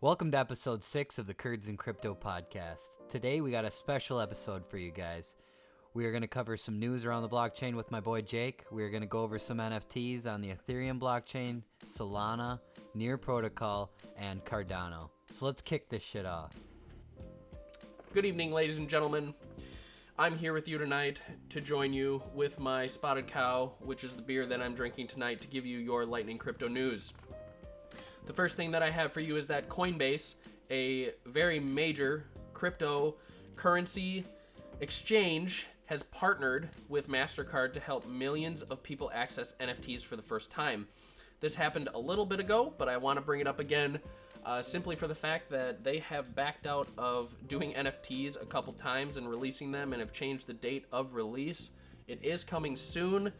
Welcome to episode 6 of the Curds Crypto Podcast. Today we got a special episode for you guys. We are going to cover some news around the blockchain with my boy Jake. We are going to go over some NFTs on the Ethereum blockchain, Solana, Near Protocol, and Cardano. So let's kick this shit off. Good evening, ladies and gentlemen. I'm here with you tonight to join you with my Spotted Cow, which is the beer that I'm drinking tonight, to give you your lightning crypto news. The first thing that I have for you is that Coinbase, a very major cryptocurrency exchange, has partnered with MasterCard to help millions of people access NFTs for the first time. This happened a little bit ago, but I want to bring it up again simply for the fact that they have backed out of doing NFTs a couple times and releasing them and have changed the date of release. It is coming soon.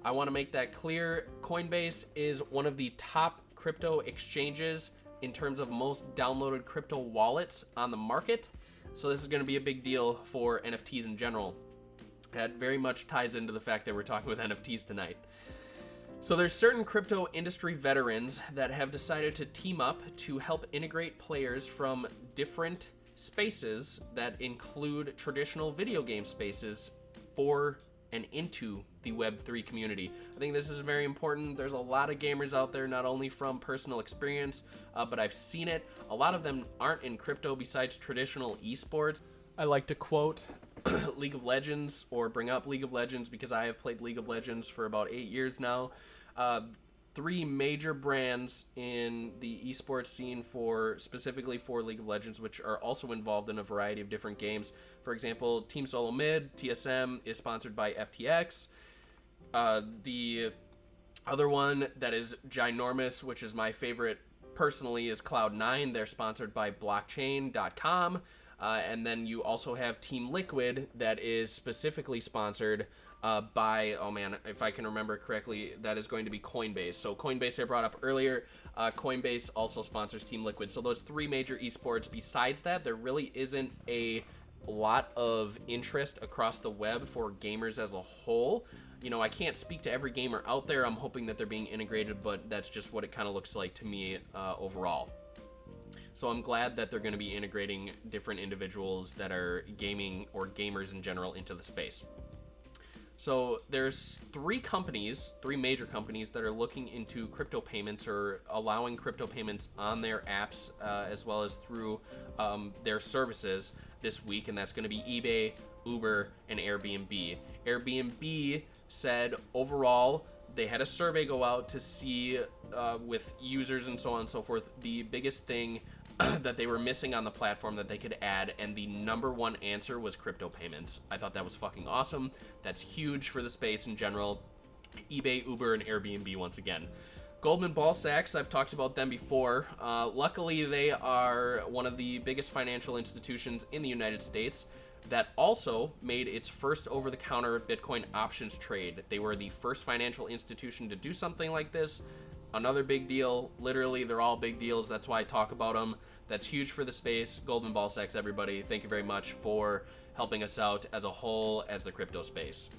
I want to make that clear. Coinbase is one of the top crypto exchanges in terms of most downloaded crypto wallets on the market. So this is going to be a big deal for NFTs in general. That very much ties into the fact that we're talking with NFTs tonight. So there's certain crypto industry veterans that have decided to team up to help integrate players from different spaces that include traditional video game spaces for and into the Web3 community. I think this is very important. There's a lot of gamers out there, not only from personal experience, but I've seen it. A lot of them aren't in crypto besides traditional esports. I like to quote League of Legends, or bring up League of Legends, because I have played League of Legends for about 8 years now. Three major brands in the esports scene specifically for League of Legends, which are also involved in a variety of different games. For example, Team Solo Mid, TSM, is sponsored by FTX. The other one that is ginormous, which is my favorite personally, is Cloud9. They're sponsored by blockchain.com. And then you also have Team Liquid, that is specifically sponsored by, if I can remember correctly, that is going to be Coinbase. So Coinbase I brought up earlier. Coinbase also sponsors Team Liquid. So those three major esports. Besides that, there really isn't a lot of interest across the web for gamers as a whole. You know, I can't speak to every gamer out there. I'm hoping that they're being integrated, but that's just what it kind of looks like to me overall. So I'm glad that they're going to be integrating different individuals that are gaming or gamers in general into the space. So there's three major companies that are looking into crypto payments or allowing crypto payments on their apps as well as through their services this week, and that's going to be eBay, Uber, and Airbnb. Airbnb said overall they had a survey go out to see with users and so on and so forth the biggest thing that they were missing on the platform that they could add, and the number one answer was crypto payments. I thought that was fucking awesome. That's huge for the space in general. eBay, Uber, and Airbnb once again. Goldman Sachs, I've talked about them before. Luckily, they are one of the biggest financial institutions in the United States that also made its first over-the-counter Bitcoin options trade. They were the first financial institution to do something like this. Another big deal. Literally, they're all big deals. That's why I talk about them. That's huge for the space. Goldman Sachs, everybody, thank you very much for helping us out as a whole as the crypto space.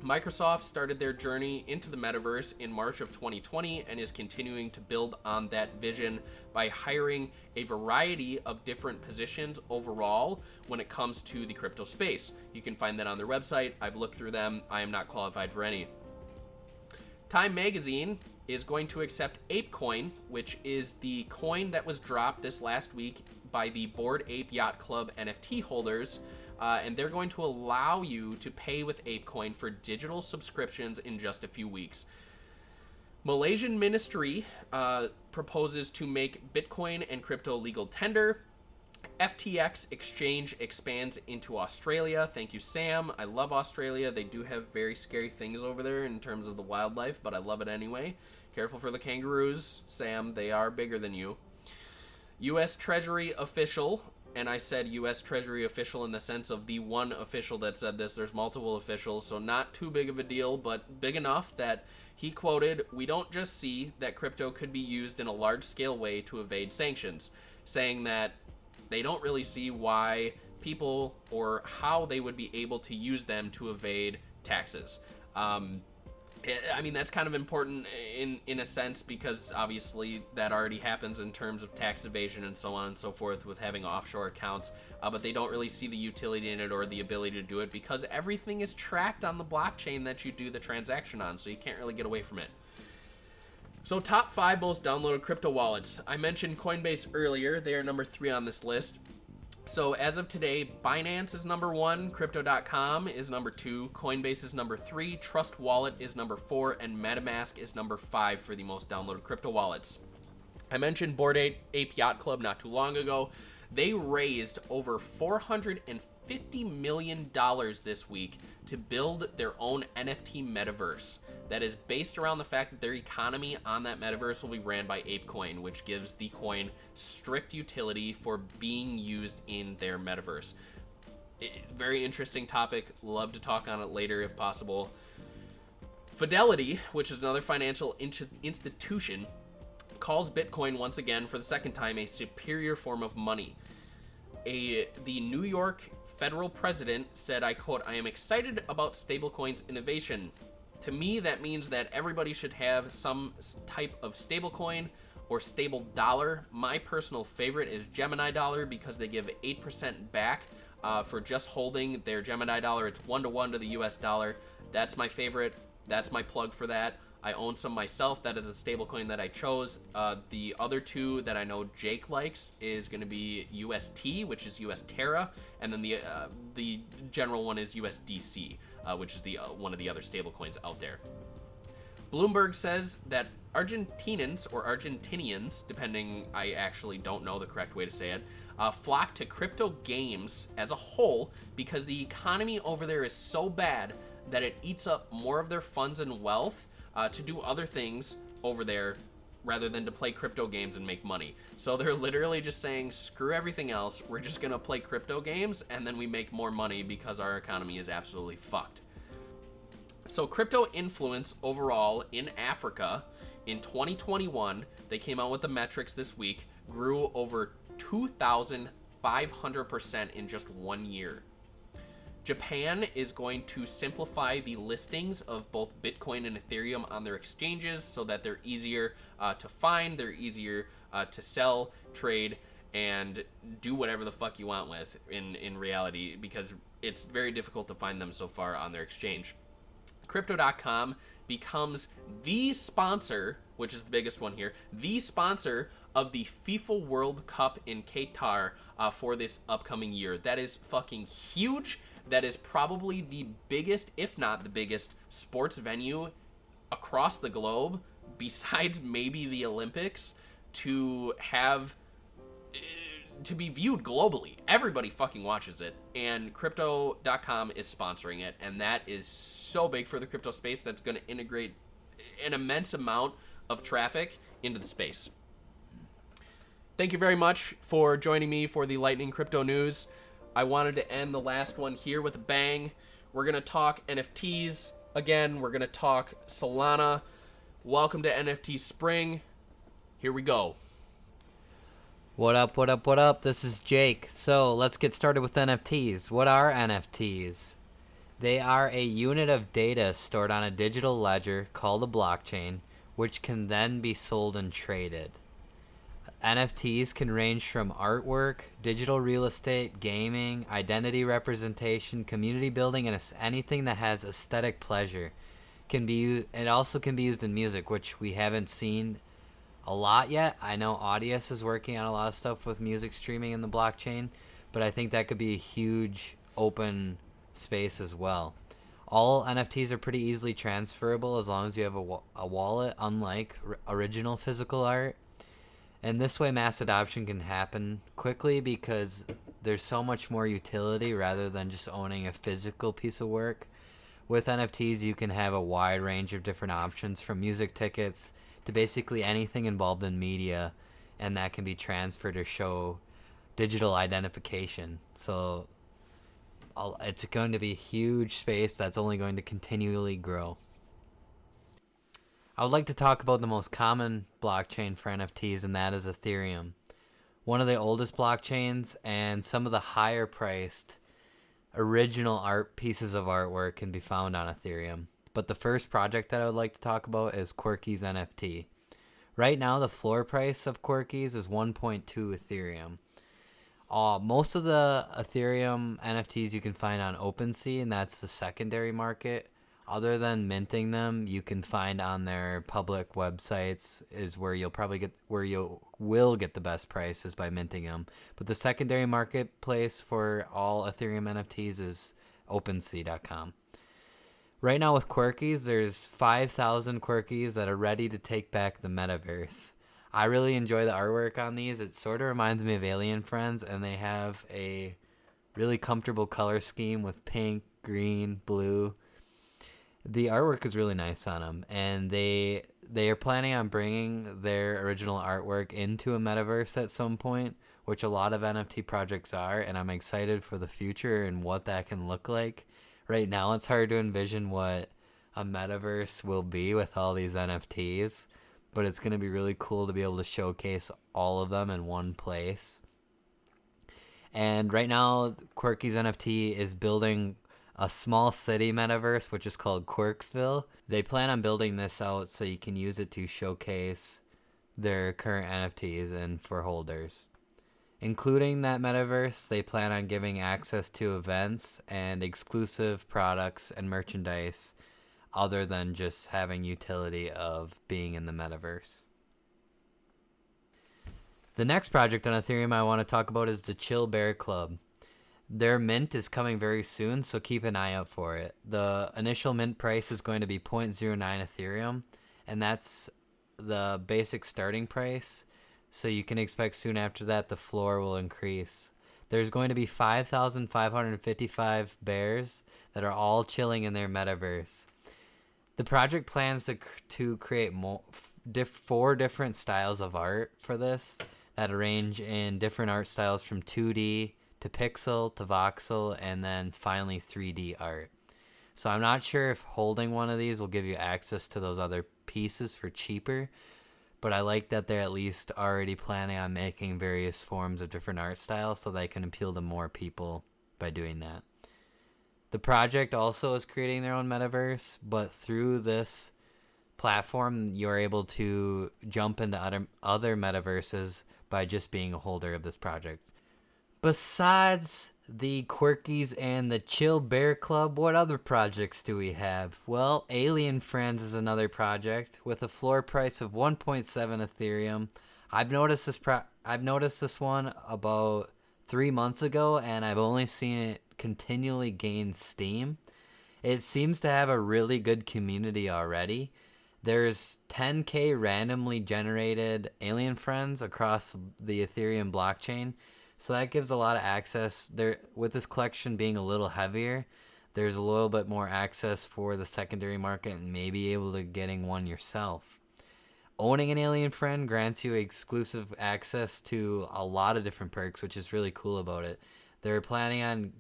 Microsoft started their journey into the metaverse in March of 2020 and is continuing to build on that vision by hiring a variety of different positions overall when it comes to the crypto space. You can find that on their website. I've looked through them. I am not qualified for any. Time Magazine is going to accept ApeCoin, which is the coin that was dropped this last week by the Bored Ape Yacht Club NFT holders. And they're going to allow you to pay with ApeCoin for digital subscriptions in just a few weeks. Malaysian Ministry proposes to make Bitcoin and crypto legal tender. FTX exchange expands into Australia. Thank you, Sam. I love Australia. They do have very scary things over there in terms of the wildlife, but I love it anyway. Careful for the kangaroos, Sam. They are bigger than you. U.S. Treasury official, and I said U.S. Treasury official in the sense of the one official that said this. There's multiple officials, so not too big of a deal, but big enough that he quoted, "We don't just see that crypto could be used in a large-scale way to evade sanctions," saying that they don't really see why people or how they would be able to use them to evade taxes. I mean, that's kind of important in a sense, because obviously that already happens in terms of tax evasion and so on and so forth with having offshore accounts, but they don't really see the utility in it or the ability to do it because everything is tracked on the blockchain that you do the transaction on, so you can't really get away from it. So top 5 most downloaded crypto wallets. I mentioned Coinbase earlier. They are number 3 on this list. So as of today, Binance is number 1, Crypto.com is number 2, Coinbase is number 3, Trust Wallet is number 4, and MetaMask is number 5 for the most downloaded crypto wallets. I mentioned Bored Ape Yacht Club not too long ago. They raised over $450 million this week to build their own NFT metaverse that is based around the fact that their economy on that metaverse will be ran by ApeCoin, which gives the coin strict utility for being used in their metaverse. Very interesting topic. Love to talk on it later if possible. Fidelity, which is another financial institution, calls Bitcoin once again for the second time a superior form of money. The New York federal president said, I quote, "I am excited about stablecoins innovation. To me, that means that everybody should have some type of stablecoin or stable dollar. My personal favorite is Gemini dollar because they give 8% back for just holding their Gemini dollar. It's 1-to-1 to the US dollar. That's my favorite. That's my plug for that. I own some myself. That is the stablecoin that I chose. The other two that I know Jake likes is going to be UST, which is US Terra, and then the general one is USDC, which is the one of the other stablecoins out there. Bloomberg says that Argentinians, depending, I actually don't know the correct way to say it, flock to crypto games as a whole because the economy over there is so bad that it eats up more of their funds and wealth to do other things over there rather than to play crypto games and make money. So they're literally just saying, screw everything else, we're just gonna play crypto games and then we make more money because our economy is absolutely fucked. So crypto influence overall in Africa in 2021, they came out with the metrics this week, grew over 2,500% in just 1 year. Japan is going to simplify the listings of both Bitcoin and Ethereum on their exchanges so that they're easier to find, they're easier to sell, trade, and do whatever the fuck you want with in reality, because it's very difficult to find them so far on their exchange. Crypto.com becomes the sponsor, which is the biggest one here, the sponsor of the FIFA World Cup in Qatar for this upcoming year. That is fucking huge. That is probably the biggest, if not the biggest, sports venue across the globe, besides maybe the Olympics, to have to be viewed globally. Everybody fucking watches it, and Crypto.com is sponsoring it, and that is so big for the crypto space. That's going to integrate an immense amount of traffic into the space. Thank you very much for joining me for the Lightning Crypto News. I wanted to end the last one here with a bang. We're going to talk NFTs again. We're going to talk Solana. Welcome to NFT Spring. Here we go. What up, what up, what up? This is Jake. So let's get started with NFTs. What are NFTs? They are a unit of data stored on a digital ledger called a blockchain, which can then be sold and traded. NFTs can range from artwork, digital real estate, gaming, identity representation, community building, and anything that has aesthetic pleasure. It also can be used in music, which we haven't seen a lot yet. I know Audius is working on a lot of stuff with music streaming in the blockchain, but I think that could be a huge open space as well. All NFTs are pretty easily transferable as long as you have a wallet, unlike original physical art. And this way mass adoption can happen quickly because there's so much more utility rather than just owning a physical piece of work. With NFTs, you can have a wide range of different options, from music tickets to basically anything involved in media, and that can be transferred or show digital identification. So it's going to be a huge space that's only going to continually grow. I would like to talk about the most common blockchain for NFTs, and that is Ethereum. One of the oldest blockchains, and some of the higher priced original art pieces of artwork can be found on Ethereum. but the first project that I would like to talk about is Quirky's NFT. Right now, the floor price of Quirky's is 1.2 Ethereum. Most of the Ethereum NFTs you can find on OpenSea, and that's the secondary market. Other than minting them, you can find on their public websites is where you will get the best prices by minting them. But the secondary marketplace for all Ethereum NFTs is OpenSea.com. Right now with Quirkies, there's 5,000 Quirkies that are ready to take back the metaverse. I really enjoy the artwork on these. It sort of reminds me of Alien Friends, and they have a really comfortable color scheme with pink, green, blue. The artwork is really nice on them, and they are planning on bringing their original artwork into a metaverse at some point, which a lot of NFT projects are, and I'm excited for the future and what that can look like. Right now, it's hard to envision what a metaverse will be with all these NFTs, but it's going to be really cool to be able to showcase all of them in one place. And right now, Quirky's NFT is building a small city metaverse, which is called Quirksville. They plan on building this out so you can use it to showcase their current NFTs and for holders. Including that metaverse, they plan on giving access to events and exclusive products and merchandise other than just having utility of being in the metaverse. The next project on Ethereum I want to talk about is the Chill Bear Club. Their mint is coming very soon, so keep an eye out for it. The initial mint price is going to be 0.09 Ethereum, and that's the basic starting price. So you can expect soon after that the floor will increase. There's going to be 5,555 bears that are all chilling in their metaverse. The project plans to create 4 different styles of art for this that range in different art styles from 2D to pixel to voxel and then finally 3D art. So I'm not sure if holding one of these will give you access to those other pieces for cheaper, but I like that they're at least already planning on making various forms of different art styles so they can appeal to more people by doing that. The project also is creating their own metaverse, but through this platform, you're able to jump into other metaverses by just being a holder of this project. Besides the Quirkies and the Chill Bear Club, what other projects do we have? Well, Alien Friends is another project with a floor price of 1.7 Ethereum. I've noticed this one about 3 months ago, and I've only seen it continually gain steam. It seems to have a really good community already. There's 10k randomly generated Alien Friends across the Ethereum blockchain. So that gives a lot of access there. With this collection being a little heavier, there's a little bit more access for the secondary market and maybe able to getting one yourself. Owning an Alien Friend grants you exclusive access to a lot of different perks, which is really cool about it. They're planning on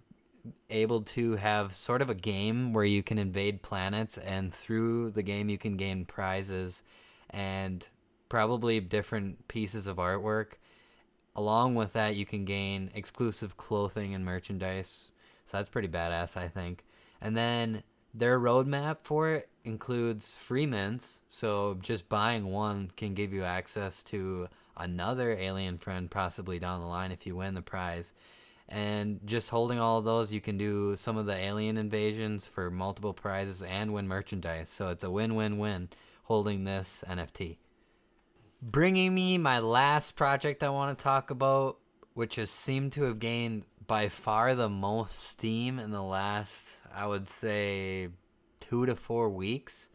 able to have sort of a game where you can invade planets, and through the game you can gain prizes and probably different pieces of artwork. Along with that, you can gain exclusive clothing and merchandise. So that's pretty badass, I think. And then their roadmap for it includes free mints. So just buying one can give you access to another Alien Friend possibly down the line if you win the prize. And just holding all of those, you can do some of the alien invasions for multiple prizes and win merchandise. So it's a win-win-win holding this NFT. Bringing me my last project I want to talk about, which has seemed to have gained by far the most steam in the last, I would say, 2 to 4 weeks.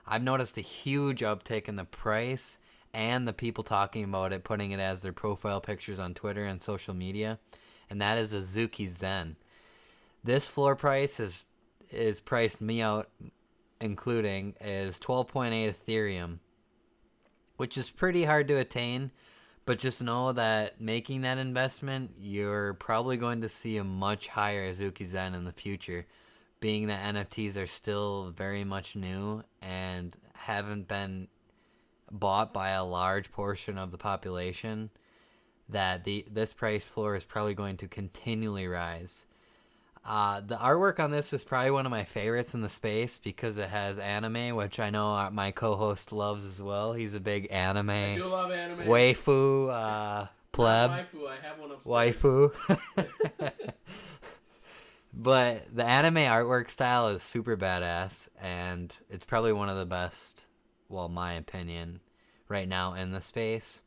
I've noticed a huge uptick in the price and the people talking about it, putting it as their profile pictures on Twitter and social media, and that is Azuki Zen. This floor price is priced me out, including, is 12.8 Ethereum, which is pretty hard to attain, but just know that making that investment, you're probably going to see a much higher Azuki Zen in the future, being that NFTs are still very much new and haven't been bought by a large portion of the population, that this price floor is probably going to continually rise. The artwork on this is probably one of my favorites in the space because it has anime, which I know my co-host loves as well. He's a big anime I do love anime. waifu pleb. Not waifu, I have one upstairs. Waifu. But the anime artwork style is super badass, and it's probably one of the best, well, my opinion, right now in the space.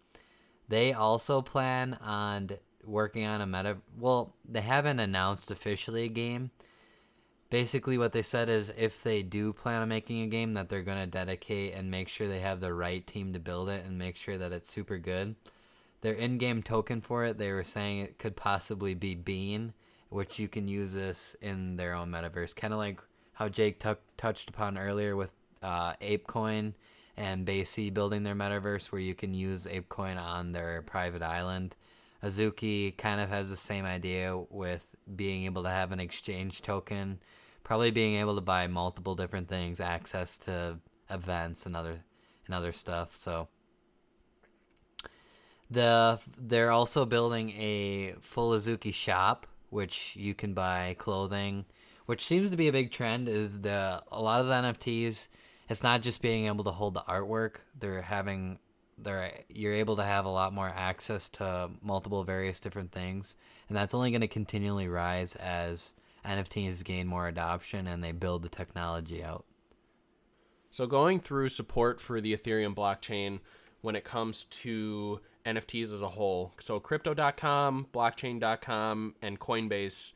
They also plan on working on a meta. Well, they haven't announced officially a game. Basically, what they said is if they do plan on making a game, that they're going to dedicate and make sure they have the right team to build it and make sure that it's super good. Their in-game token for it, they were saying it could possibly be Bean, which you can use this in their own metaverse. Kind of like how Jake touched upon earlier with ApeCoin and Basie building their metaverse where you can use ApeCoin on their private island. Azuki kind of has the same idea with being able to have an exchange token, probably being able to buy multiple different things, access to events and other stuff. So they're also building a full Azuki shop, which you can buy clothing, which seems to be a big trend. Is a lot of the NFTs, it's not just being able to hold the artwork. You're able to have a lot more access to multiple various different things, and that's only going to continually rise as NFTs gain more adoption and they build the technology out. So going through support for the Ethereum blockchain when it comes to NFTs as a whole. So Crypto.com, Blockchain.com, and Coinbase,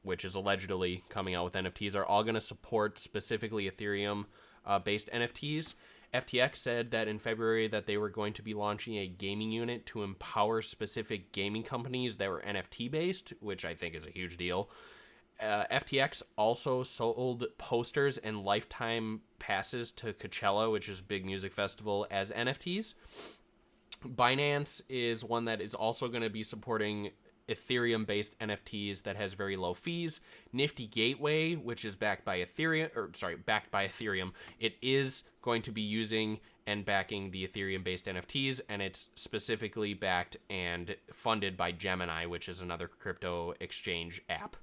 which is allegedly coming out with NFTs, are all going to support specifically Ethereum-based NFTs. FTX said that in February that they were going to be launching a gaming unit to empower specific gaming companies that were NFT-based, which I think is a huge deal. FTX also sold posters and lifetime passes to Coachella, which is a big music festival, as NFTs. Binance is one that is also going to be supporting Ethereum-based NFTs that has very low fees. Nifty Gateway, which is backed by Ethereum, it is going to be using and backing the Ethereum-based NFTs, and it's specifically backed and funded by Gemini, which is another crypto exchange app.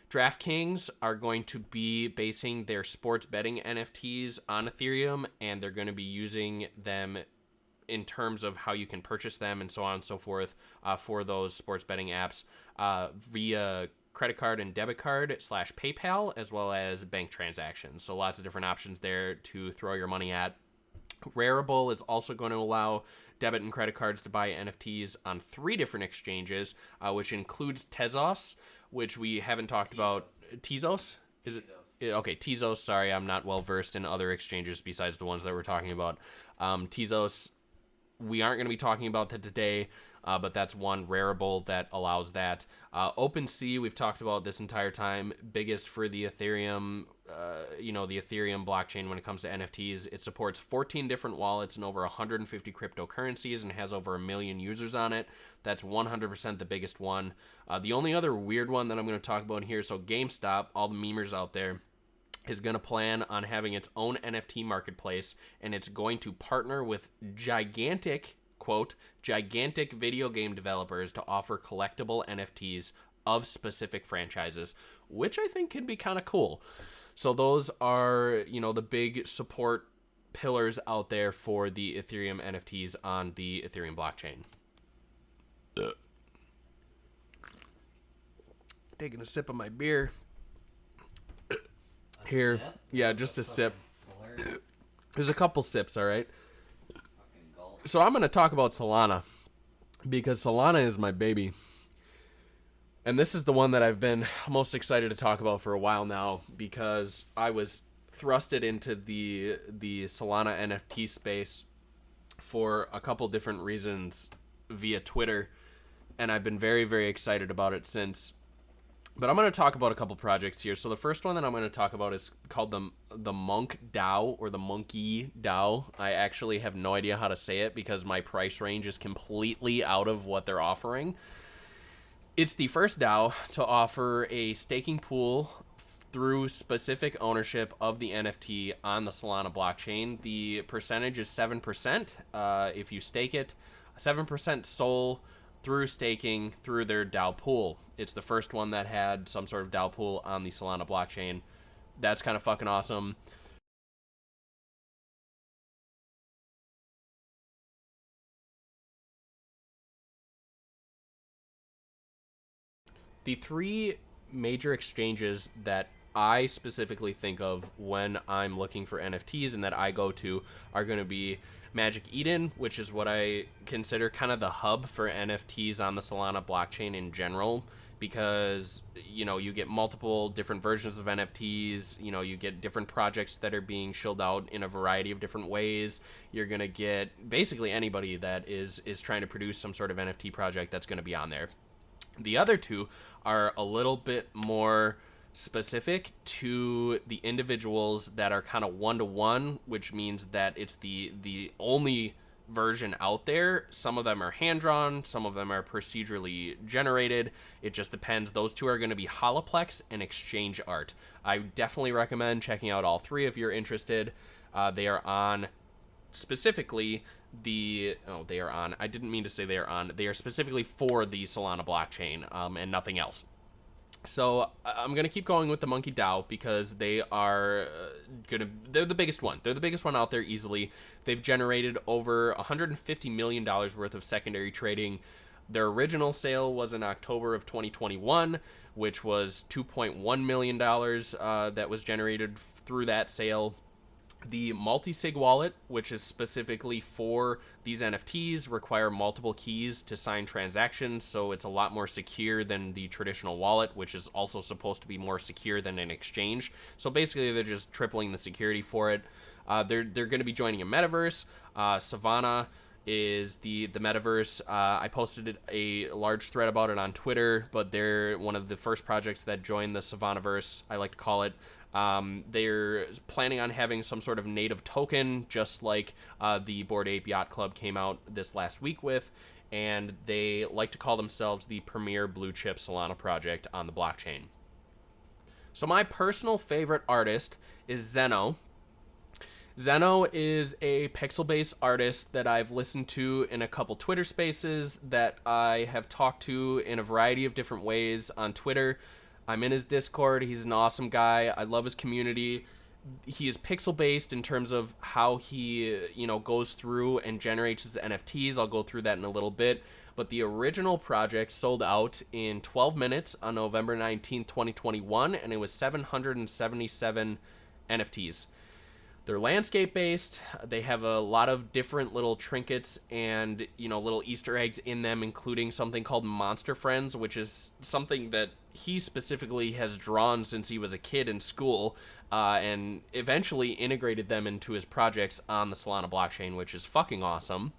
DraftKings are going to be basing their sports betting NFTs on Ethereum, and they're going to be using them in terms of how you can purchase them and so on and so forth for those sports betting apps via credit card and debit card / PayPal, as well as bank transactions. So lots of different options there to throw your money at. Rarible is also going to allow debit and credit cards to buy NFTs on 3 different exchanges, which includes Tezos, which we haven't talked about. Tezos? Is it? Okay, Tezos. Sorry, I'm not well versed in other exchanges besides the ones that we're talking about. Tezos, we aren't going to be talking about that today, but that's one. Rarible that allows that. OpenSea, we've talked about this entire time, biggest for the Ethereum, the Ethereum blockchain when it comes to NFTs. It supports 14 different wallets and over 150 cryptocurrencies and has over 1 million users on it. That's 100% the biggest one. The only other weird one that I'm going to talk about here, so GameStop, all the memers out there, is going to plan on having its own NFT marketplace, and it's going to partner with gigantic video game developers to offer collectible NFTs of specific franchises, which I think can be kind of cool. So those are, the big support pillars out there for the Ethereum NFTs on the Ethereum blockchain. Taking a sip of my beer. Here, yeah, just a sip. There's a couple sips, all right? So I'm going to talk about Solana because Solana is my baby. And this is the one that I've been most excited to talk about for a while now because I was thrusted into the Solana NFT space for a couple different reasons via Twitter, and I've been very, very excited about it since. But I'm going to talk about a couple projects here. So the first one that I'm going to talk about is called the Monk DAO or the Monkey DAO. I actually have no idea how to say it because my price range is completely out of what they're offering. It's the first DAO to offer a staking pool through specific ownership of the NFT on the Solana blockchain. The percentage is 7% if you stake it, 7% SOL through staking through their DAO pool. It's the first one that had some sort of DAO pool on the Solana blockchain. That's kind of fucking awesome. The three major exchanges that I specifically think of when I'm looking for NFTs and that I go to are going to be Magic Eden, which is what I consider kind of the hub for NFTs on the Solana blockchain in general, because, you know, you get multiple different versions of NFTs, you know, you get different projects that are being shilled out in a variety of different ways. You're going to get basically anybody that is trying to produce some sort of NFT project that's going to be on there. The other two are a little bit more specific to the individuals that are kind of one-to-one, which means that it's the only version out there. Some of them are hand-drawn, some of them are procedurally generated. It just depends. Those two are going to be Holoplex and Exchange Art. I definitely recommend checking out all three if you're interested. They are on specifically I didn't mean to say they are on. They are specifically for the Solana blockchain and nothing else. So I'm going to keep going with the Monkey DAO because they are they're the biggest one. They're the biggest one out there easily. They've generated over $150 million worth of secondary trading. Their original sale was in October of 2021, which was $2.1 million that was generated through that sale. The multi-sig wallet, which is specifically for these NFTs, require multiple keys to sign transactions, so it's a lot more secure than the traditional wallet, which is also supposed to be more secure than an exchange. So basically, they're just tripling the security for it. They're going to be joining a metaverse. Savannah is the metaverse. I posted a large thread about it on Twitter, but they're one of the first projects that joined the Savannahverse, I like to call it. They're planning on having some sort of native token, just like the Bored Ape Yacht Club came out this last week with, and they like to call themselves the premier blue chip Solana project on the blockchain. So my personal favorite artist is Zeno. Zeno is a pixel-based artist that I've listened to in a couple Twitter spaces, that I have talked to in a variety of different ways on Twitter. I'm in his Discord. He's an awesome guy. I love his community. He is pixel-based in terms of how he, goes through and generates his NFTs. I'll go through that in a little bit. But the original project sold out in 12 minutes on November 19th, 2021, and it was 777 NFTs. They're landscape-based. They have a lot of different little trinkets and, little Easter eggs in them, including something called Monster Friends, which is something that he specifically has drawn since he was a kid in school, and eventually integrated them into his projects on the Solana blockchain, which is fucking awesome.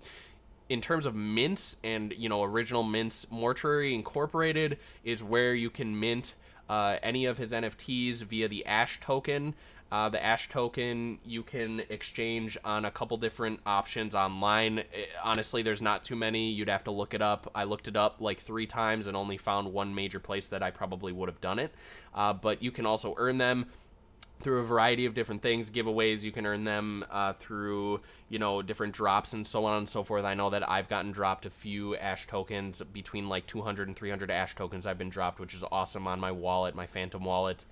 In terms of mints and, original mints, Mortuary Incorporated is where you can mint any of his NFTs via the Ash token. The Ash token you can exchange on a couple different options online. Honestly, there's not too many. You'd have to look it up. I looked it up like 3 times and only found one major place that I probably would have done it. But you can also earn them through a variety of different things. Giveaways, you can earn them through, different drops and so on and so forth. I know that I've gotten dropped a few Ash tokens, between like 200 and 300 Ash tokens I've been dropped, which is awesome on my wallet, my Phantom wallet.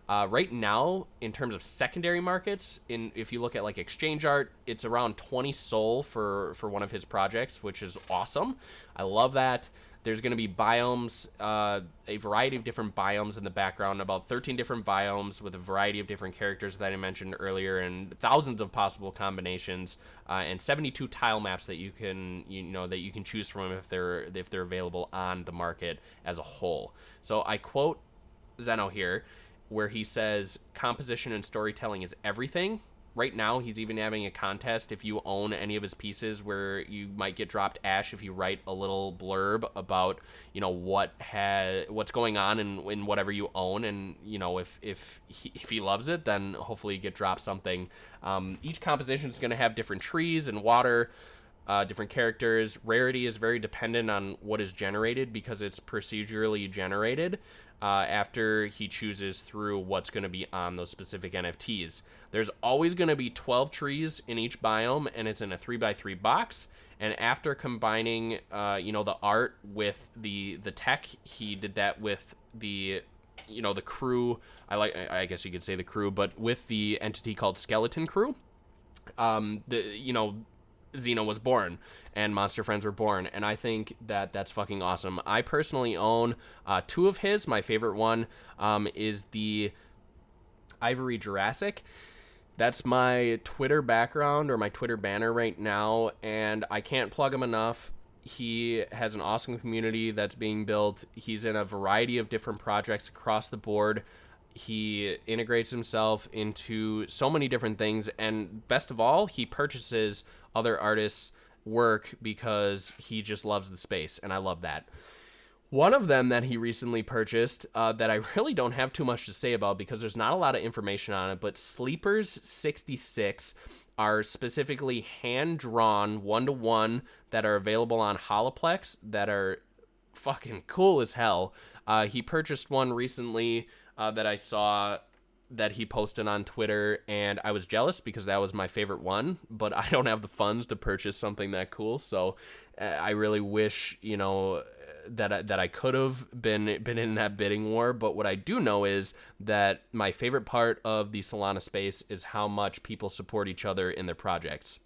Right now, in terms of secondary markets, if you look at like Exchange Art, it's around 20 SOL for one of his projects, which is awesome. I love that. There's going to be biomes, a variety of different biomes in the background, about 13 different biomes with a variety of different characters that I mentioned earlier, and thousands of possible combinations, and 72 tile maps that you can choose from if they're available on the market as a whole. So I quote Zeno here, where he says composition and storytelling is everything. Right now, he's even having a contest if you own any of his pieces, where you might get dropped Ash if you write a little blurb about, what's going on in whatever you own, and if he loves it, then hopefully you get dropped something. Each composition is going to have different trees and water, different characters. Rarity is very dependent on what is generated because it's procedurally generated. After he chooses through what's going to be on those specific NFTs. There's always going to be 12 trees in each biome, and it's in a 3x3 box, And after combining, the art with the tech, he did that with the crew. I guess you could say the crew, but with the entity called Skeleton Crew. Xeno was born and Monster Friends were born, and I think that that's fucking awesome. I personally own 2 of his. My favorite one is the Ivory Jurassic. That's my Twitter background or my Twitter banner right now, and I can't plug him enough. He has an awesome community that's being built. He's in a variety of different projects across the board. He integrates himself into so many different things, and best of all, he purchases other artists' work because he just loves the space, and I love that. One of them that he recently purchased that I really don't have too much to say about because there's not a lot of information on it, but Sleepers 66 are specifically hand-drawn 1-to-1 that are available on Holoplex that are fucking cool as hell. He purchased one recently that I saw that he posted on Twitter, and I was jealous because that was my favorite one, but I don't have the funds to purchase something that cool, so I really wish, that I could have been in that bidding war. But what I do know is that my favorite part of the Solana space is how much people support each other in their projects.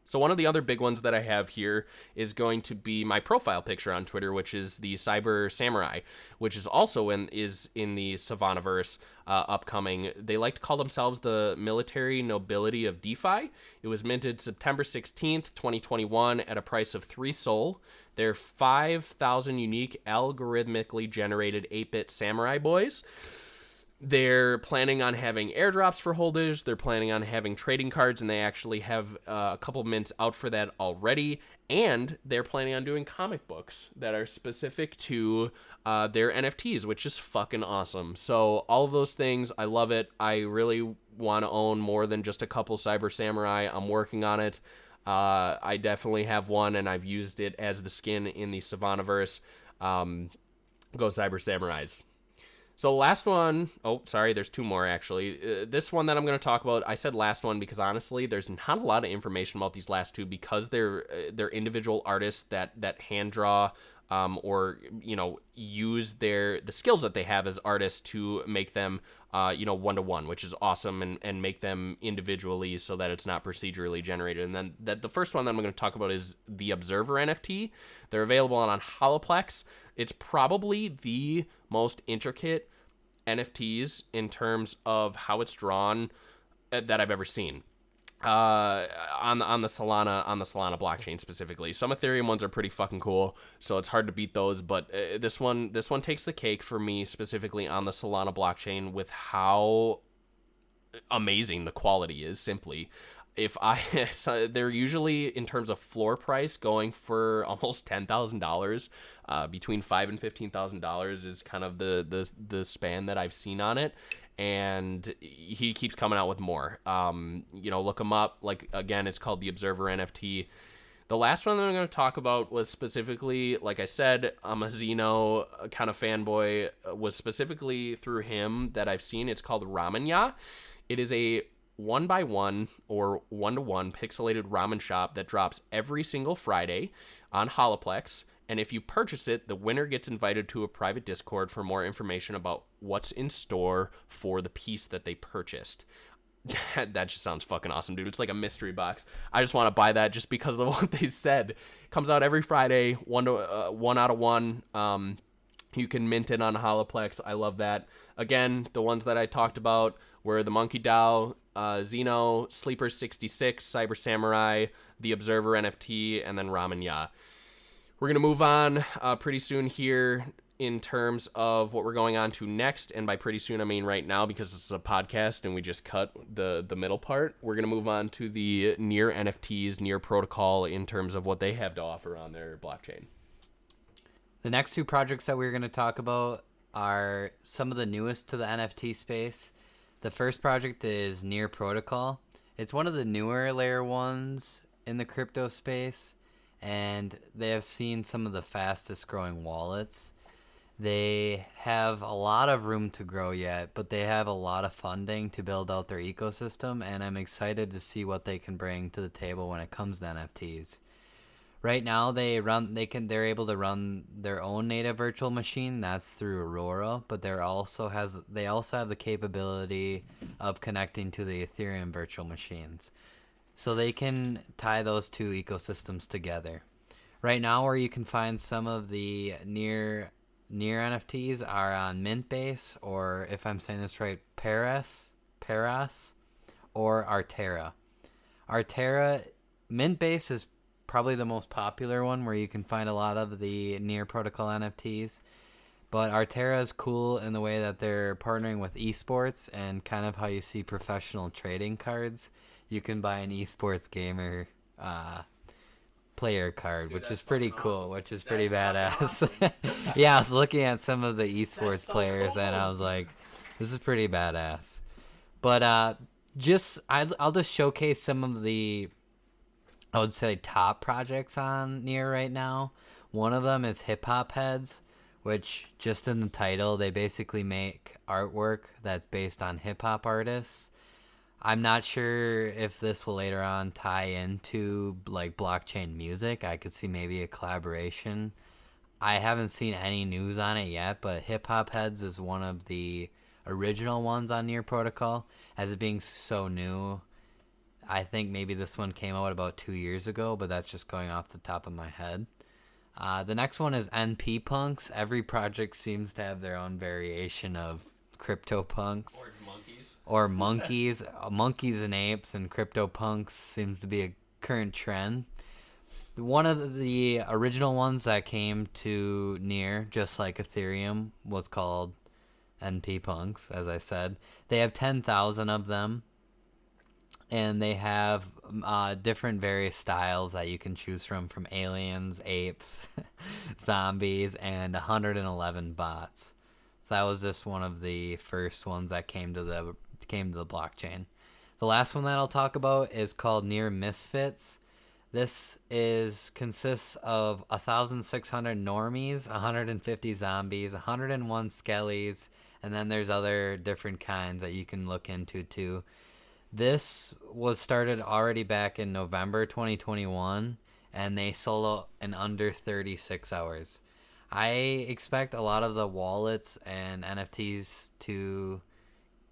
So one of the other big ones that I have here is going to be my profile picture on Twitter, which is the Cyber Samurai, which is also in the Savanaverse upcoming. They like to call themselves the military nobility of DeFi. It was minted September 16th, 2021 at a price of 3 Sol. They're 5,000 unique algorithmically generated 8-bit samurai boys. They're planning on having airdrops for holders. They're planning on having trading cards, and they actually have a couple mints out for that already. And they're planning on doing comic books that are specific to their NFTs, which is fucking awesome. So all of those things, I love it. I really want to own more than just a couple Cyber Samurai. I'm working on it. I definitely have one, and I've used it as the skin in the Savanaverse. Go Cyber Samurais. So last one, there's 2 more actually. This one that I'm going to talk about, I said last one because honestly, there's not a lot of information about these last 2 because they're individual artists that hand draw or use the skills that they have as artists to make them 1-to-1, which is awesome, and make them individually so that it's not procedurally generated. And then the first one that I'm going to talk about is the Observer NFT. They're available on Holoplex. It's probably the most intricate NFTs in terms of how it's drawn that I've ever seen. On the Solana blockchain specifically. Some Ethereum ones are pretty fucking cool, so it's hard to beat those, but this one takes the cake for me specifically on the Solana blockchain with how amazing the quality is. Simply, they're usually in terms of floor price going for almost $10,000. Between $5,000 and $15,000 is kind of the span that I've seen on it, and he keeps coming out with more. Look him up. Like, again, it's called the Observer NFT. The last one that I'm going to talk about was specifically, like I said, I'm a Xeno kind of fanboy. Was specifically through him that I've seen. It's called Ramenya. It is a 1x1 or 1-to-1 pixelated ramen shop that drops every single Friday on Holoplex. And if you purchase it, the winner gets invited to a private Discord for more information about what's in store for the piece that they purchased. That just sounds fucking awesome, dude. It's like a mystery box. I just want to buy that just because of what they said. It comes out every Friday, 1 out of 1. You can mint it on Holoplex. I love that. Again, the ones that I talked about were the Monkey DAO, Xeno, Sleeper 66, Cyber Samurai, the Observer NFT, and then Ramenya. We're going to move on pretty soon here in terms of what we're going on to next. And by pretty soon, I mean right now, because this is a podcast and we just cut the middle part. We're going to move on to the Near NFTs, Near Protocol, in terms of what they have to offer on their blockchain. The next 2 projects that we're going to talk about are some of the newest to the NFT space. The first project is Near Protocol. It's one of the newer layer 1s in the crypto space, and they have seen some of the fastest growing wallets. They have a lot of room to grow yet, but they have a lot of funding to build out their ecosystem, and I'm excited to see what they can bring to the table when it comes to NFTs. Right now they're able to run their own native virtual machine. That's through Aurora, but they also have the capability of connecting to the Ethereum virtual machines. So they can tie those two ecosystems together. Right now, where you can find some of the near NFTs are on Mintbase, or if I'm saying this right, Paras, or Artera. Artera, Mintbase is probably the most popular one where you can find a lot of the near protocol NFTs. But Artera is cool in the way that they're partnering with esports, and kind of how you see professional trading cards. You can buy an esports gamer player card, which is pretty cool, awesome. Which is pretty badass. Awesome. Yeah, I was looking at some of the esports players, and I was like, this is pretty badass. But I'll just showcase some of the, I would say, top projects on Near right now. One of them is Hip Hop Heads, which, just in the title, they basically make artwork that's based on hip hop artists. I'm not sure if this will later on tie into like blockchain music. I could see maybe a collaboration. I haven't seen any news on it yet, but Hip Hop Heads is one of the original ones on Near Protocol. As it being so new, I think maybe this one came out about 2 years ago, but that's just going off the top of my head. The next one is NP Punks. Every project seems to have their own variation of crypto punks. Or monkeys. Monkeys and apes and crypto punks seems to be a current trend. One of the original ones that came to Near, just like Ethereum, was called NP Punks, as I said. They have 10,000 of them, and they have different various styles that you can choose from aliens, apes, zombies, and 111 bots. So that was just one of the first ones that came to the blockchain. The last one that I'll talk about is called Near Misfits. This consists of 1,600 normies, 150 zombies, 101 skellies, and then there's other different kinds that you can look into too. This was started already back in November 2021, and they sold out in under 36 hours. I expect a lot of the wallets and NFTs to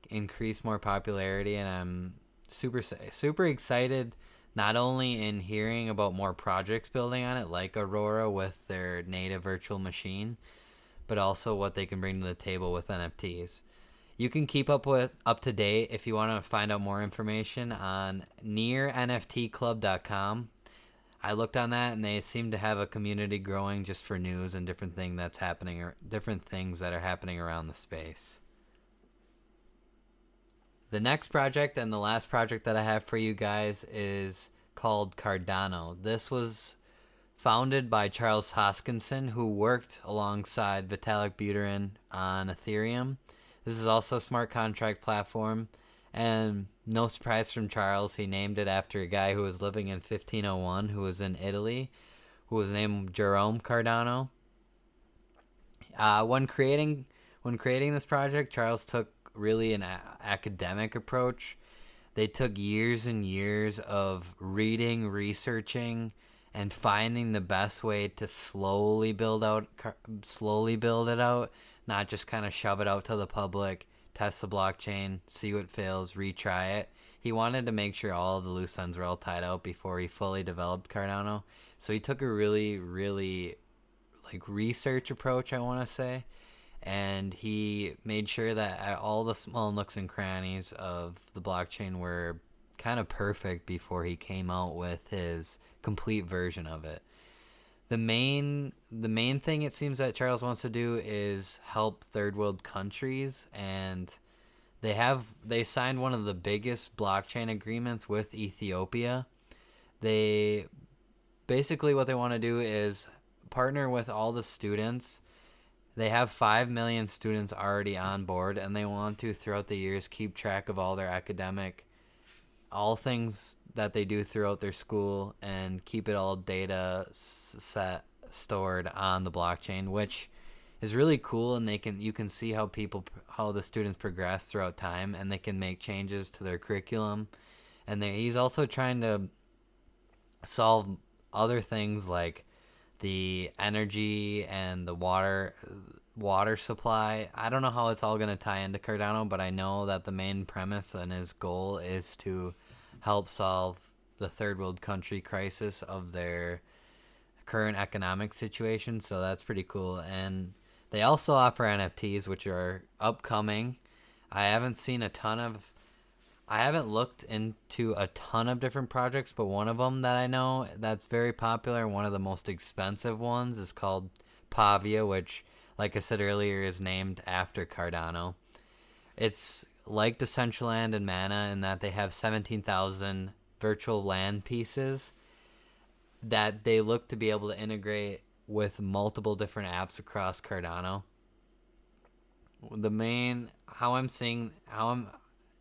increase more popularity, and I'm super excited, not only in hearing about more projects building on it, like Aurora with their native virtual machine, but also what they can bring to the table with NFTs. You can keep up to date if you want to find out more information on nearnftclub.com. I looked on that, and they seem to have a community growing just for news and different things that are happening around the space. The next project and the last project that I have for you guys is called Cardano. This was founded by Charles Hoskinson, who worked alongside Vitalik Buterin on Ethereum. This is also a smart contract platform, and no surprise from Charles, he named it after a guy who was living in 1501, who was in Italy, who was named Jerome Cardano. When creating this project, Charles took really an academic approach. They took years and years of reading, researching, and finding the best way to slowly build it out, not just kind of shove it out to the public, test the blockchain, see what fails, retry it. He wanted to make sure all of the loose ends were all tied out before he fully developed Cardano. So he took a really, really research approach, I want to say, and he made sure that all the small nooks and crannies of the blockchain were kind of perfect before he came out with his complete version of it. The main thing it seems that Charles wants to do is help third world countries, and they signed one of the biggest blockchain agreements with Ethiopia. They basically, what they want to do is partner with all the students. They have 5 million students already on board, and they want to, throughout the years, keep track of all their all things that they do throughout their school, and keep it all data stored on the blockchain, which is really cool. And you can see how the students progress throughout time, and they can make changes to their curriculum. And he's also trying to solve other things like the energy and the water supply. I don't know how it's all going to tie into Cardano, but I know that the main premise and his goal is to help solve the third world country crisis of their current economic situation. So that's pretty cool. And they also offer NFTs, which are upcoming. I haven't looked into a ton of different projects, but one of them that I know that's very popular, one of the most expensive ones, is called Pavia, which, like I said earlier, is named after Cardano. It's like Decentraland and Mana in that they have 17,000 virtual land pieces that they look to be able to integrate with multiple different apps across Cardano.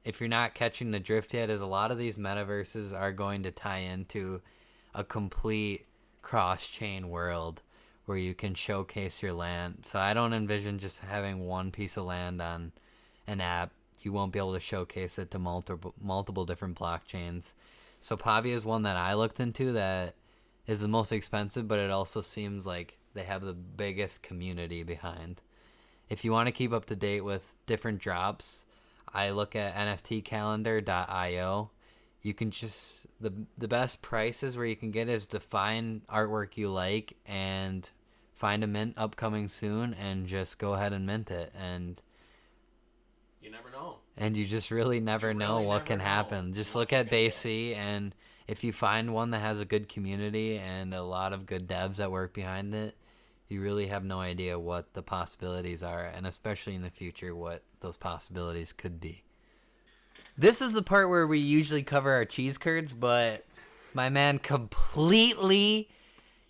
If you're not catching the drift yet, is a lot of these metaverses are going to tie into a complete cross-chain world where you can showcase your land. So I don't envision just having one piece of land on an app. You won't be able to showcase it to multiple different blockchains. So Pavia is one that I looked into that is the most expensive, but it also seems like they have the biggest community behind. If you want to keep up to date with different drops, I look at nftcalendar.io. You can just the best prices where you can get is to find artwork you like and find a mint upcoming soon and just go ahead and mint it. And you never know. And you just really never know what can happen. Just look at BASE, and if you find one that has a good community and a lot of good devs that work behind it, you really have no idea what the possibilities are, and especially in the future, what those possibilities could be. This is the part where we usually cover our cheese curds, but my man completely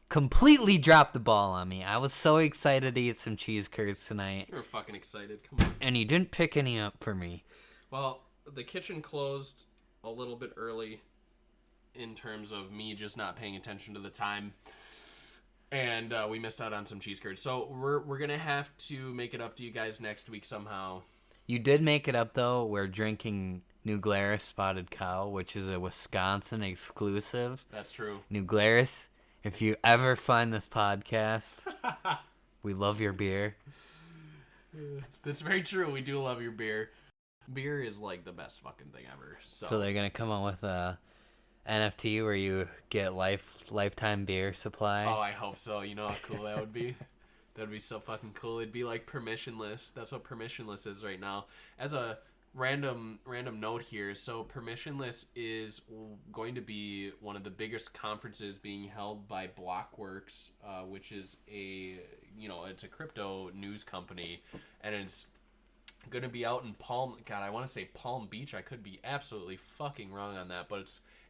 dropped the ball on me. I was so excited to eat some cheese curds tonight. You were fucking excited. Come on. And he didn't pick any up for me. Well, the kitchen closed a little bit early in terms of me just not paying attention to the time. And we missed out on some cheese curds. So we're going to have to make it up to you guys next week somehow. You did make it up, though. We're drinking New Glarus Spotted Cow, which is a Wisconsin exclusive. That's true. New Glarus, if you ever find this podcast, we love your beer. That's very true. We do love your beer. Beer is like the best fucking thing ever. So they're going to come out with a NFT where you get lifetime beer supply. Oh, I hope so. You know how cool that would be? That'd be so fucking cool. It'd be like permissionless. That's what permissionless is right now. As a random note here, so permissionless is going to be one of the biggest conferences being held by Blockworks, which is it's a crypto news company, and it's going to be out in I want to say Palm Beach. I could be absolutely fucking wrong on that, but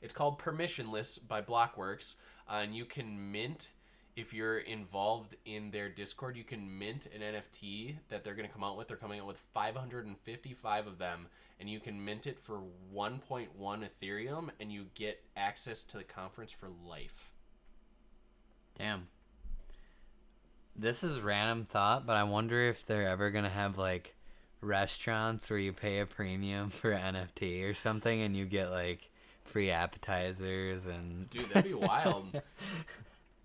it's called Permissionless by Blockworks, and you can mint. If you're involved in their Discord, you can mint an NFT that they're going to come out with. They're coming out with 555 of them, and you can mint it for 1.1 Ethereum, and you get access to the conference for life. Damn. This is random thought, but I wonder if they're ever going to have, like, restaurants where you pay a premium for NFT or something, and you get, like, free appetizers and... Dude, that'd be wild.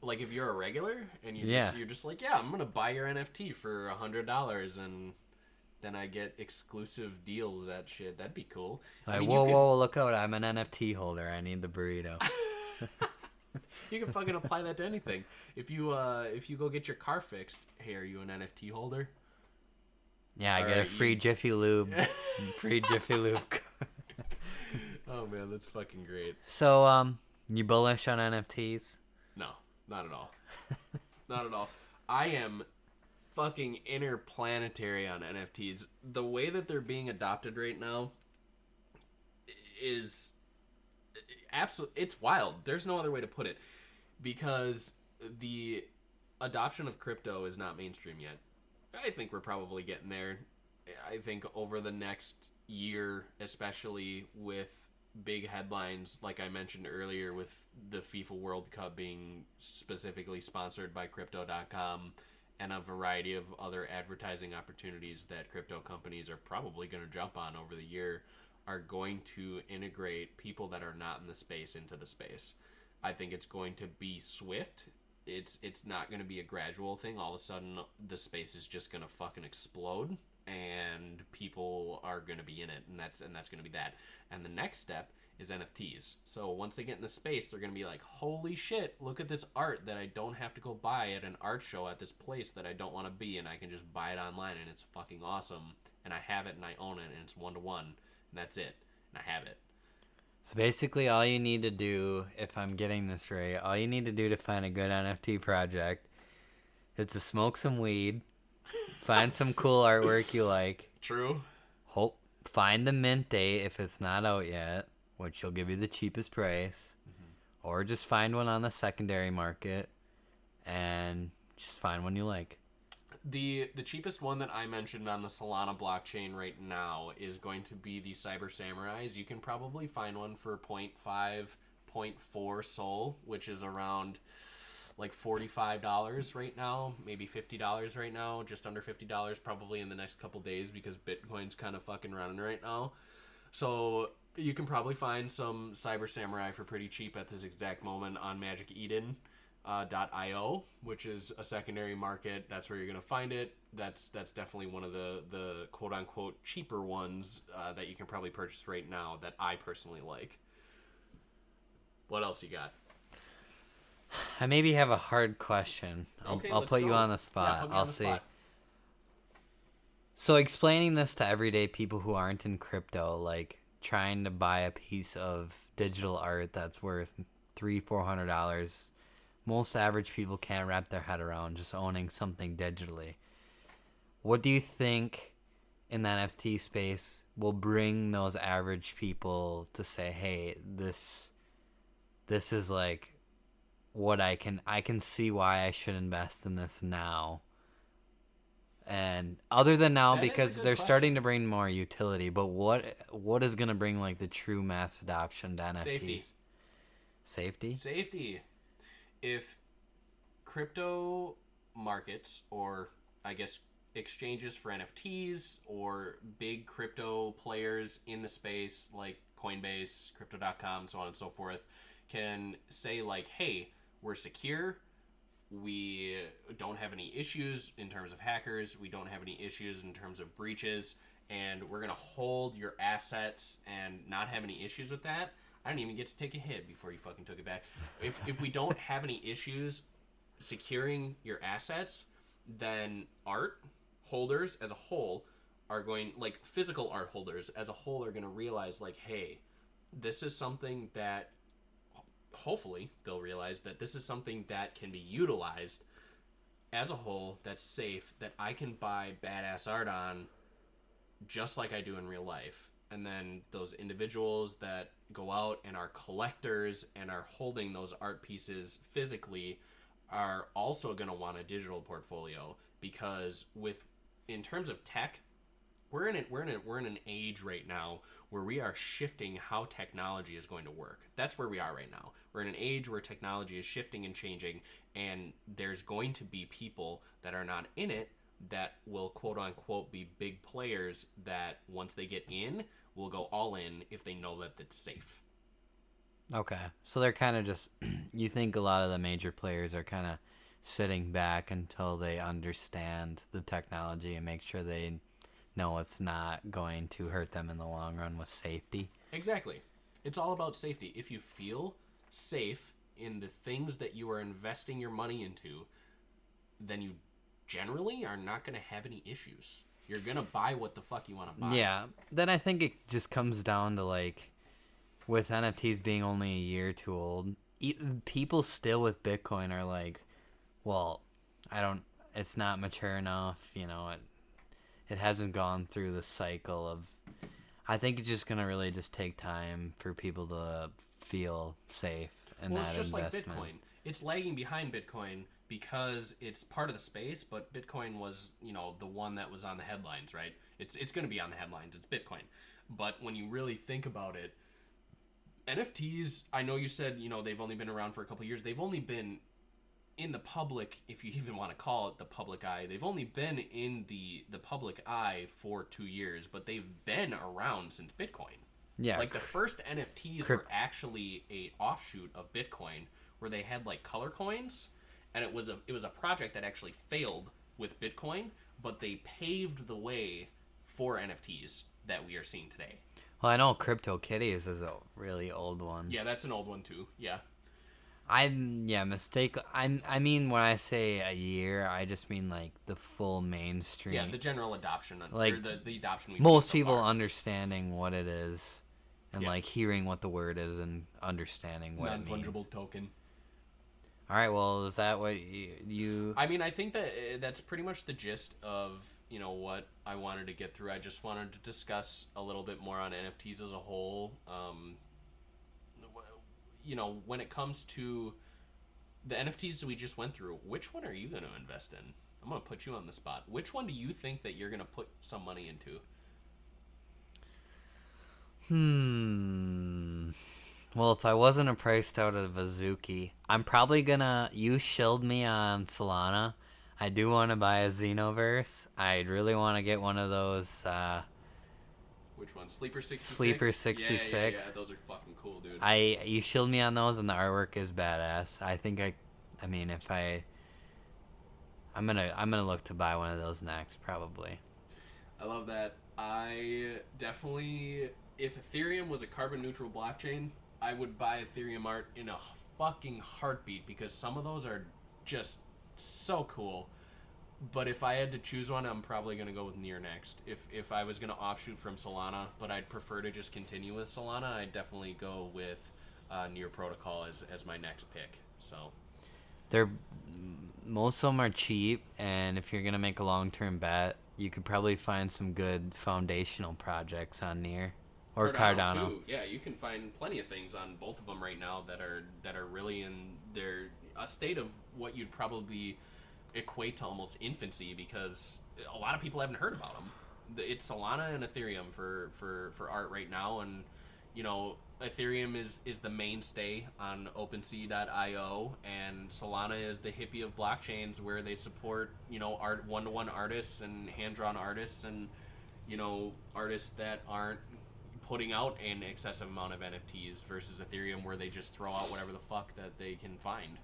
Like if you're a regular and you're just like, yeah, I'm gonna buy your NFT for $100 and then I get exclusive deals. That shit, that'd be cool. Like, whoa, look out! I'm an NFT holder. I need the burrito. You can fucking apply that to anything. If you go get your car fixed, hey, are you an NFT holder? Yeah, I get a free Jiffy Lube. Free Jiffy Lube. Oh man, that's fucking great. So, you bullish on NFTs? No. Not at all. Not at all. I am fucking interplanetary on NFTs. The way that they're being adopted right now is absolutely... It's wild. There's no other way to put it. Because the adoption of crypto is not mainstream yet. I think we're probably getting there. I think over the next year, especially with big headlines, like I mentioned earlier, with the FIFA World Cup being specifically sponsored by Crypto.com and a variety of other advertising opportunities that crypto companies are probably going to jump on over the year, are going to integrate people that are not in the space into the space. I think it's going to be swift. It's not going to be a gradual thing. All of a sudden, the space is just going to fucking explode, and people are going to be in it, and that's going to be that. And the next step is NFTs. So once they get in the space, they're going to be like, holy shit, look at this art that I don't have to go buy at an art show at this place that I don't want to be, and I can just buy it online, and it's fucking awesome, and I have it, and I own it, and it's one-to-one, and that's it, and I have it. So basically, all you need to do, if I'm getting this right, all you need to do to find a good NFT project is to smoke some weed, find some cool artwork you like. True. Find the mint date if it's not out yet, which will give you the cheapest price, or just find one on the secondary market, and just find one you like. The cheapest one that I mentioned on the Solana blockchain right now is going to be the Cyber Samurais. You can probably find one for 0.5, 0.4 Sol, which is around like $45 right now, maybe $50 right now, just under $50 probably in the next couple days because Bitcoin's kind of fucking running right now. So you can probably find some Cyber Samurai for pretty cheap at this exact moment on Magic Eden. .io, which is a secondary market. That's where you're going to find it. That's definitely one of the quote-unquote cheaper ones that you can probably purchase right now that I personally like. What else you got? I maybe have a hard question. I'll put you on the spot. I'll see. So explaining this to everyday people who aren't in crypto, like trying to buy a piece of digital art that's worth $300-$400, most average people can't wrap their head around just owning something digitally. What do you think in the NFT space will bring those average people to say, hey, this is like what I can see why I should invest in this now? And other than now, because they're starting to bring more utility, but what is going to bring like the true mass adoption to NFTs? Safety? If crypto markets, or I guess exchanges for NFTs, or big crypto players in the space like Coinbase, Crypto.com, so on and so forth, can say like, hey, we're secure, we don't have any issues in terms of hackers, we don't have any issues in terms of breaches, and we're going to hold your assets and not have any issues with that. I didn't even get to take a hit before you fucking took it back. If we don't have any issues securing your assets, then art holders as a whole are going, like physical art holders as a whole, are going to realize like, hey, this is something that, hopefully they'll realize that this is something that can be utilized as a whole, that's safe, that I can buy badass art on just like I do in real life. And then those individuals that go out and are collectors and are holding those art pieces physically are also going to want a digital portfolio, because in terms of tech, we're in an age right now where we are shifting how technology is going to work. That's where we are right now. We're in an age where technology is shifting and changing, and there's going to be people that are not in it that will quote unquote be big players that once they get in will go all in if they know that it's safe. Okay, so they're kind of just, you think a lot of the major players are kind of sitting back until they understand the technology and make sure they know it's not going to hurt them in the long run with safety? Exactly. It's all about safety. If you feel safe in the things that you are investing your money into, then you generally are not going to have any issues. You're going to buy what the fuck you want to buy. Yeah. Then I think it just comes down to, like, with NFTs being only a year or two old, people still with Bitcoin are like, well, it's not mature enough, it hasn't gone through the cycle of, I think it's just going to really just take time for people to feel safe in that investment. Well, it's just like Bitcoin. It's lagging behind Bitcoin because it's part of the space, but Bitcoin was, the one that was on the headlines, right? It's going to be on the headlines. It's Bitcoin. But when you really think about it, NFTs, I know you said, they've only been around for a couple of years. They've only been in the public, if you even want to call it the public eye. They've only been in the public eye for 2 years, but they've been around since Bitcoin. Yeah. Like the first NFTs were actually a offshoot of Bitcoin, where they had like color coins, and it was a project that actually failed with Bitcoin, but they paved the way for NFTs that we are seeing today. Well, I know CryptoKitties is a really old one. Yeah, that's an old one too. Yeah. I mean, when I say a year, I just mean like the full mainstream. Yeah, the general adoption, like or the adoption. Most people understanding what it is, and Yeah. like hearing what the word is and understanding what it means. Non-fungible token. All right. Well, is that what you? I mean, I think that's pretty much the gist of what I wanted to get through. I just wanted to discuss a little bit more on NFTs as a whole. When it comes to the NFTs that we just went through, which one are you going to invest in? I'm going to put you on the spot. Which one do you think that you're going to put some money into? Well, if I wasn't priced out of Azuki, I'm probably gonna. You shilled me on Solana. I do want to buy a Xenoverse. I'd really want to get one of those. Which one? Sleeper 66? Sleeper 66. Yeah, those are fucking cool, dude. You shilled me on those, and the artwork is badass. I think I'm gonna look to buy one of those next, probably. I love that. I definitely, if Ethereum was a carbon neutral blockchain, I would buy Ethereum art in a fucking heartbeat, because some of those are just so cool. But if I had to choose one, I'm probably going to go with Near next. If I was going to offshoot from Solana, but I'd prefer to just continue with Solana, I'd definitely go with Near Protocol as my next pick. So most of them are cheap, and if you're going to make a long-term bet, you could probably find some good foundational projects on Near or Cardano. Too. Yeah, you can find plenty of things on both of them right now that are really in a state of what you'd probably equate to almost infancy, because a lot of people haven't heard about them. It's Solana and Ethereum for art right now, and Ethereum is the mainstay on OpenSea.io, and Solana is the hippie of blockchains, where they support art, one-to-one artists and hand-drawn artists, and artists that aren't putting out an excessive amount of NFTs, versus Ethereum, where they just throw out whatever the fuck that they can find.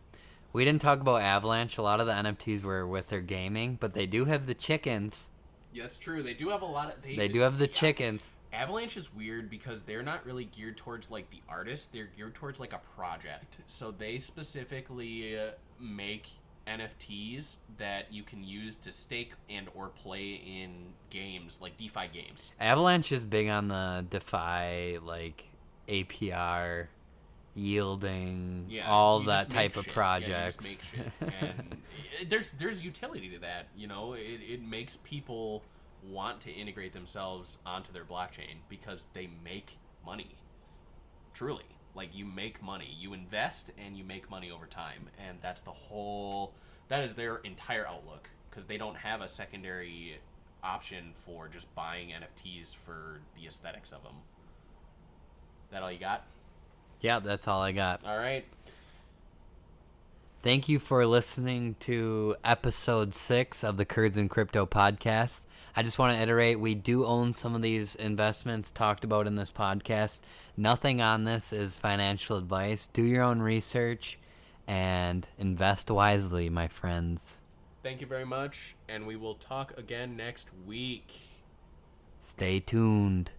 We didn't talk about Avalanche. A lot of the NFTs were with their gaming, but they do have the chickens. Yeah, that's true. They do have a lot of... They do have the chickens. Avalanche is weird because they're not really geared towards like the artist. They're geared towards like a project. So they specifically make NFTs that you can use to stake and or play in games, like DeFi games. Avalanche is big on the DeFi, like APR, yielding, all that type of projects. Yeah, you just make shit. And there's utility to that. It makes people want to integrate themselves onto their blockchain because they make money. Truly. Like, you make money. You invest and you make money over time. And that is their entire outlook, because they don't have a secondary option for just buying NFTs for the aesthetics of them. That all you got? Yeah, that's all I got. All right. Thank you for listening to episode 6 of the Curds Crypto Podcast. I just want to iterate, we do own some of these investments talked about in this podcast. Nothing on this is financial advice. Do your own research and invest wisely, my friends. Thank you very much, and we will talk again next week. Stay tuned.